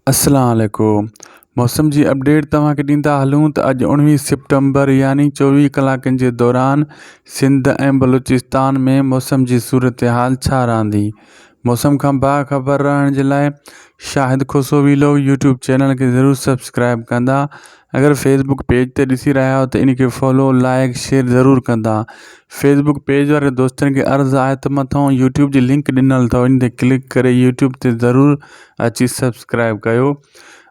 अस्सलाम वालेकुम। मौसम जी अपडेट तव्हांखे ॾींदा हलूं त अॼु 19 सितंबर यानी 24 कलाकनि जे दौरान सिंध ऐं बलूचिस्तान में मौसम जी सूरत हाल छा रहंदी। मौसम खां बाख़बर रहण जे लाइ शाहिद खुसोवी लोग यूट्यूब चैनल खे ज़रूरु सब्सक्राइब कंदा। अगर फेसबुक पेज ते ॾिसी रहिया हो त इन खे फॉलो लाइक शेयर ज़रूरु कंदा। फेसबुक पेज वारे दोस्तनि खे अर्ज़ु आहे त मथां यूट्यूब जी लिंक ॾिनल अथव, इन ते क्लिक करे यूट्यूब ते ज़रूरु अची सब्सक्राइब कयो।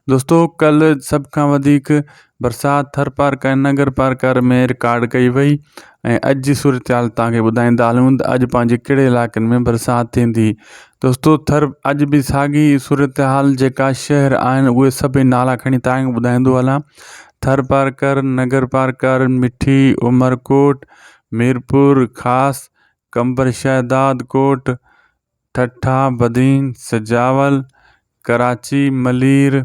दोस्तों कल सभ खां वधीक बरसाति थर पार्क ऐं नगर पार्कर में रिकॉर्ड कई वई ऐं अॼु जी सूरत हाल तव्हांखे ॿुधाईंदा हलूं त अॼु पंहिंजे कहिड़े इलाइक़नि में बरसाति थींदी। दोस्तों अॼु बि साॻी सूरत हाल जेका शहर आहिनि उहे सभई नाला खणी तव्हांखे ॿुधाईंदो हलां। थर पार्कर, नगर पार्कर, मिठी, उमरकोट, मीरपुर ख़ासि, कंबर शहदाद कोट, ठठा, बदीन, सजावल, कराची, मलीर,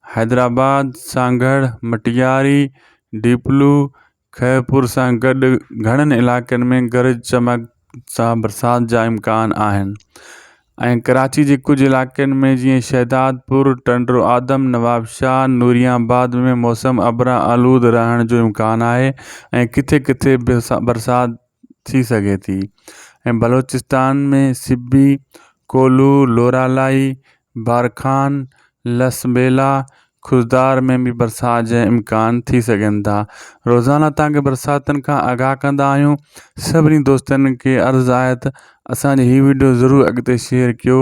हैदराबाद, सांगड़, मटियारी, डीपलू, खैरपुर सां गॾु घणनि इलाइक़नि में गरज चमक सां बरसाति जा इम्कान आहिनि ऐं कराची जे कुझु इलाइक़नि में जीअं शहदादपुर, टंडो आदम, नवाबशाह, नूरियाबाद में मौसम अबरा आलूद रहण जो इम्कान आहे ऐं किथे किथे बरसाति थी सघे थी। ऐं बलोचिस्तान में सिब्बी, कोलू, लोरालाई, बारखान, लसबेला, खुशदार में भी बरसाति जा इम्कान थी सघनि था। रोज़ाना तव्हांखे बरसातनि खां आगाह कंदा आहियूं। सभिनी दोस्तनि खे अर्ज़ु आहे त असांजी हीअ वीडियो ज़रूरु अॻिते शेयर कयो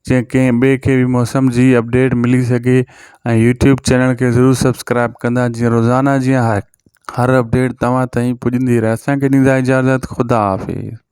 जंहिं कंहिं ॿिए खे बि मौसम जी अपडेट मिली सघे ऐं यूट्यूब चैनल खे ज़रूरु सब्सक्राइब कंदा जीअं रोज़ाना जीअं हर अपडेट तव्हां ताईं पुॼंदी रहे। असांखे ॾींदा इजाज़त। ख़ुदा हाफ़िज़।